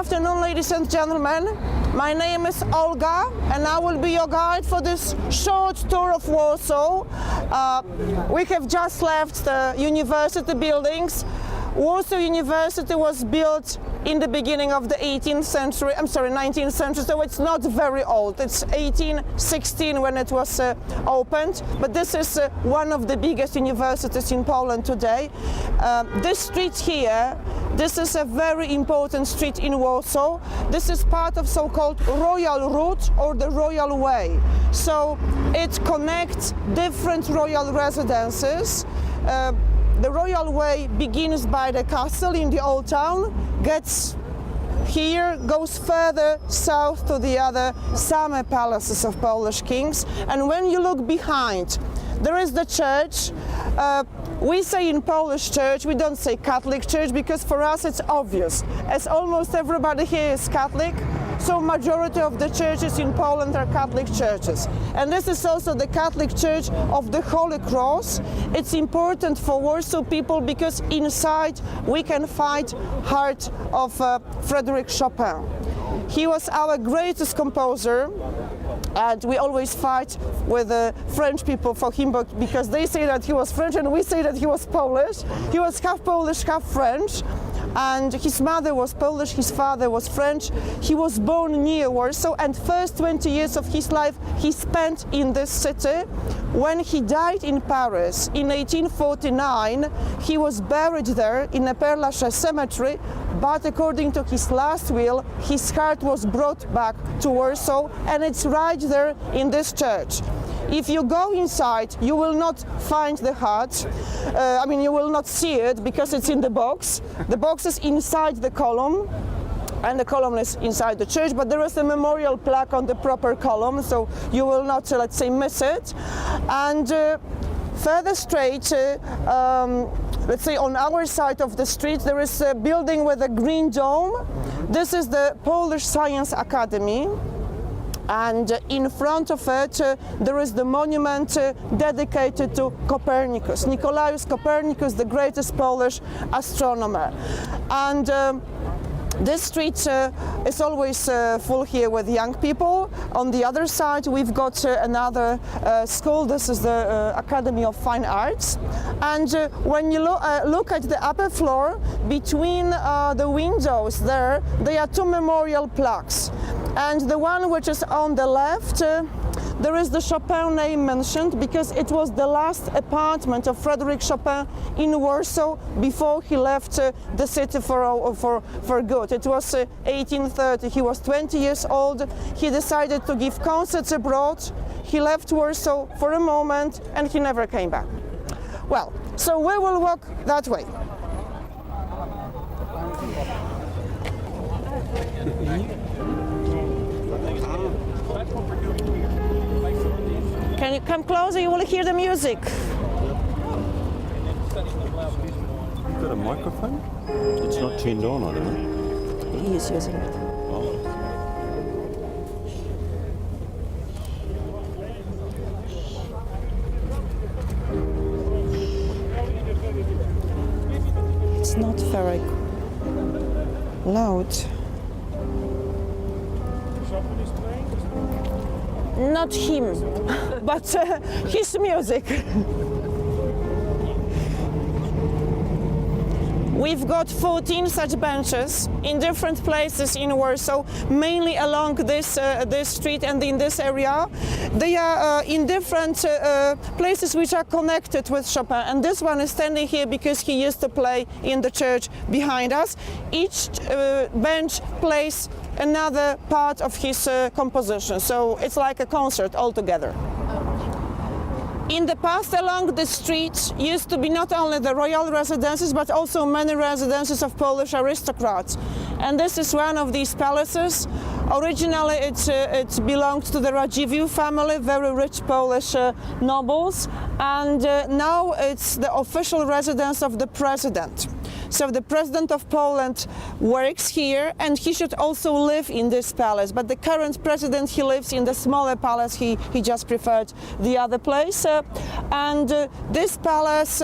afternoon, ladies and gentlemen. My name is Olga, and I will be your guide for this short tour of Warsaw. We have just left the university buildings. Warsaw University was built in the beginning of the 19th century, so it's not very old. It's 1816 when it was opened, but this is one of the biggest universities in Poland today. This street here, this is a very important street in Warsaw. This is part of so-called Royal Route or the Royal Way. So it connects different royal residences. The Royal Way begins by the castle in the old town, gets here, goes further south to the other summer palaces of Polish kings. And when you look behind, there is the church. We say in Polish church, we don't say Catholic church, because for us it's obvious. As almost everybody here is Catholic, so majority of the churches in Poland are Catholic churches. And this is also the Catholic Church of the Holy Cross. It's important for Warsaw people because inside we can find heart of Frederic Chopin. He was our greatest composer, and we always fight with the French people for him because they say that he was French and we say that he was Polish. He was half Polish, half French. And his mother was Polish, his father was French. He was born near Warsaw, and first 20 years of his life he spent in this city. When he died in Paris in 1849, he was buried there in a Père Lachaise cemetery, but according to his last will, his heart was brought back to Warsaw, and it's right there in this church. If you go inside, you will not find the heart. You will not see it because it's in the box. The box is inside the column, and the column is inside the church, but there is a memorial plaque on the proper column, so you will not, let's say, miss it. And further straight, let's say on our side of the street, there is a building with a green dome. This is the Polish Science Academy. And in front of it, there is the monument dedicated to Copernicus, Nicolaus Copernicus, the greatest Polish astronomer. And this street is always full here with young people. On the other side, we've got another school. This is the Academy of Fine Arts. And when you look at the upper floor, between the windows there are two memorial plaques. And the one which is on the left, there is the Chopin name mentioned because it was the last apartment of Frederic Chopin in Warsaw before he left the city for good. It was 1830. He was 20 years old. He decided to give concerts abroad. He left Warsaw for a moment and he never came back. Well, so we will walk that way. Can you come closer? You will hear the music. You've got a microphone? It's not turned on, I don't know. He is using it. Oh. It's not very loud. Not him, but his music. We've got 14 such benches in different places in Warsaw, mainly along this street and in this area. They are in different places which are connected with Chopin, and this one is standing here because he used to play in the church behind us. Each bench plays another part of his composition, so it's like a concert altogether. In the past, along the street used to be not only the royal residences, but also many residences of Polish aristocrats. And this is one of these palaces. Originally, it belonged to the Radziwiłł family, very rich Polish nobles. And now it's the official residence of the president. So the President of Poland works here, and he should also live in this palace. But the current president, he lives in the smaller palace. He just preferred the other place. This palace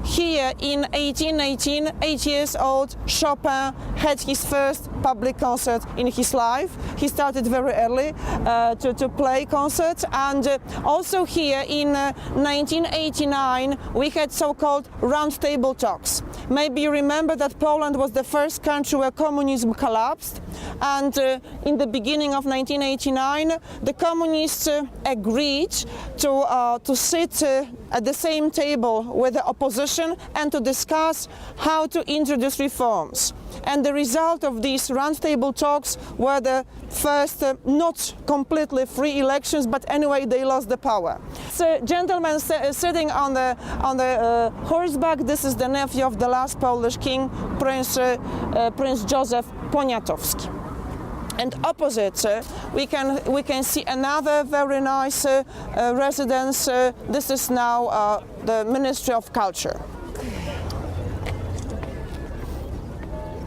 here in 1818, 8 years old, Chopin had his first public concert in his life. He started very early to play concerts, and also here in 1989 we had so-called roundtable talks. Maybe you remember that Poland was the first country where communism collapsed, and in the beginning of 1989 the communists agreed to sit at the same table with the opposition and to discuss how to introduce reforms. And the result of these roundtable talks were the first not completely free elections, but anyway they lost the power. So gentleman sitting on the horseback, this is the nephew of the last Polish king, Prince Józef Poniatowski. And opposite, we can see another very nice residence. This is now the Ministry of Culture.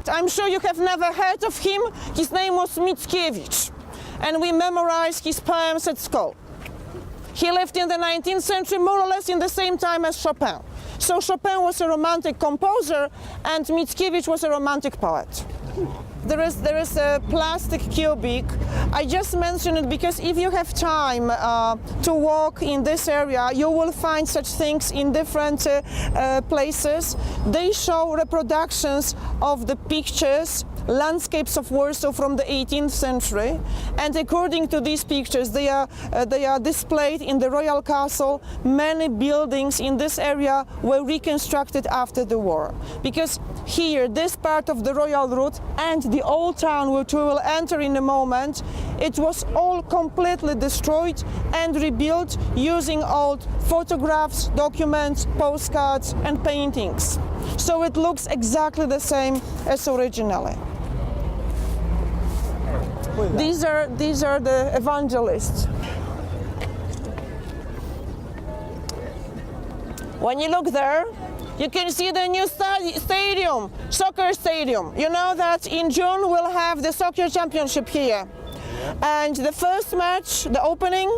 I'm sure you have never heard of him. His name was Mickiewicz, and we memorized his poems at school. He lived in the 19th century, more or less in the same time as Chopin. So Chopin was a romantic composer, and Mickiewicz was a romantic poet. There is a plastic cubic. I just mentioned it because if you have time to walk in this area, you will find such things in different places. They show reproductions of the pictures, landscapes of Warsaw from the 18th century, and according to these pictures they are displayed in the royal castle. Many buildings in this area were reconstructed after the war, because here this part of the royal route and the old town, which we will enter in a moment, it was all completely destroyed and rebuilt using old photographs, documents, postcards and paintings. So it looks exactly the same as originally. These are the evangelists. When you look there, you can see the new stadium, soccer stadium. You know that in June we'll have the soccer championship here. And the first match, the opening,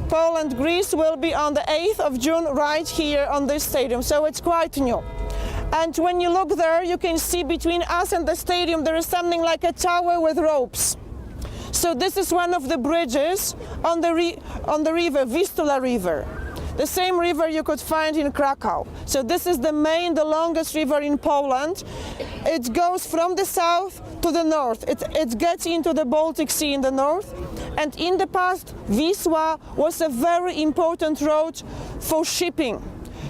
Poland-Greece, will be on the 8th of June right here on this stadium. So it's quite new. And when you look there, you can see between us and the stadium there is something like a tower with ropes. So this is one of the bridges on the river, Vistula River. The same river you could find in Krakow. So this is the longest river in Poland. It goes from the south to the north. It gets into the Baltic Sea in the north. And in the past, Wisła was a very important road for shipping.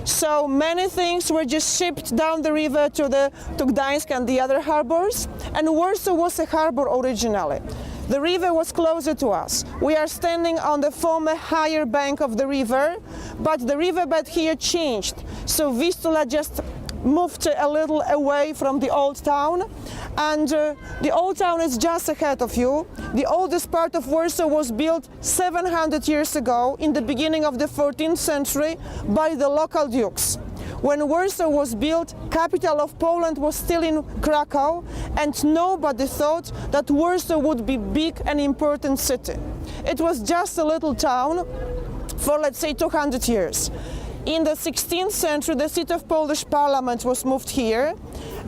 So many things were just shipped down the river to Gdańsk and the other harbors. And Warsaw was a harbor originally. The river was closer to us. We are standing on the former higher bank of the river, but the riverbed here changed. So Vistula just moved a little away from the old town, and the old town is just ahead of you. The oldest part of Warsaw was built 700 years ago, in the beginning of the 14th century, by the local dukes. When Warsaw was built, capital of Poland was still in Krakow, and nobody thought that Warsaw would be big and important city. It was just a little town for, let's say, 200 years. In the 16th century, the seat of Polish Parliament was moved here,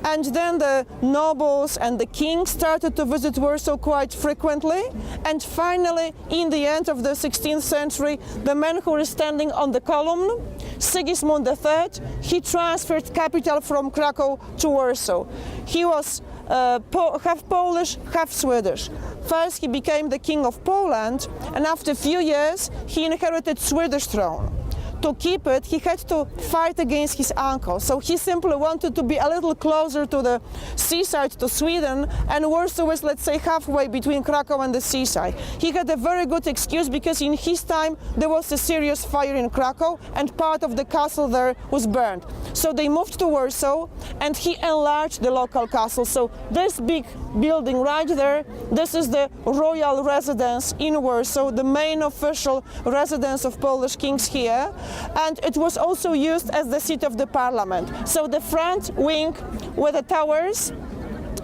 and then the nobles and the king started to visit Warsaw quite frequently, and finally, in the end of the 16th century, the man who is standing on the column, Sigismund III, he transferred capital from Krakow to Warsaw. He was half Polish, half Swedish. First he became the king of Poland, and after a few years he inherited Swedish throne. To keep it, he had to fight against his uncle, so he simply wanted to be a little closer to the seaside, to Sweden, and Warsaw was, let's say, halfway between Krakow and the seaside. He had a very good excuse because in his time there was a serious fire in Krakow and part of the castle there was burned. So they moved to Warsaw and he enlarged the local castle. So this big building right there, this is the royal residence in Warsaw, the main official residence of Polish kings here. And it was also used as the seat of the parliament. So the front wing with the towers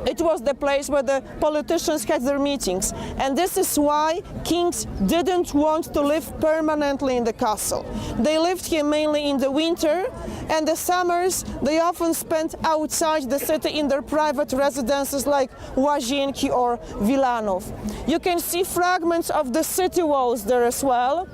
It was the place where the politicians had their meetings. And this is why kings didn't want to live permanently in the castle. They lived here mainly in the winter, and the summers they often spent outside the city in their private residences like Łazienki or Wilanów. You can see fragments of the city walls there as well.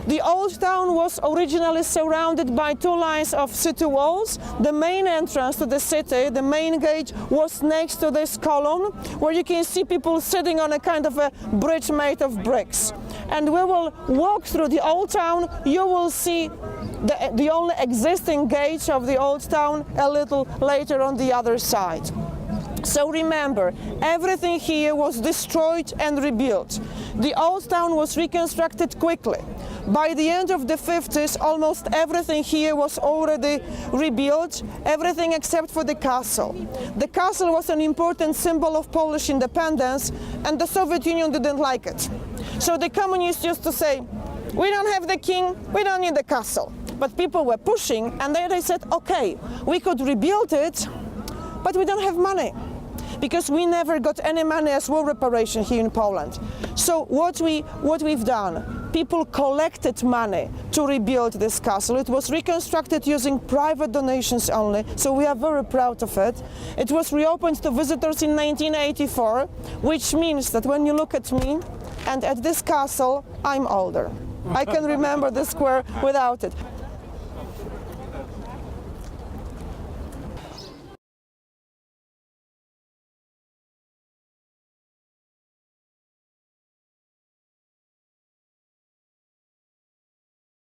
The old town was originally surrounded by two lines of city walls. The main entrance to the city, the main gate, was next to this column, where you can see people sitting on a kind of a bridge made of bricks. And we will walk through the old town. You will see the only existing gate of the old town a little later on the other side. So remember, everything here was destroyed and rebuilt. The old town was reconstructed quickly. By the end of the 50s, almost everything here was already rebuilt, everything except for the castle. The castle was an important symbol of Polish independence, and the Soviet Union didn't like it. So the communists used to say, we don't have the king, we don't need the castle. But people were pushing, and then they said, okay, we could rebuild it, but we don't have money, because we never got any money as war reparation here in Poland. So what we've done, people collected money to rebuild this castle. It was reconstructed using private donations only, so we are very proud of it. It was reopened to visitors in 1984, which means that when you look at me and at this castle, I'm older. I can remember the square without it.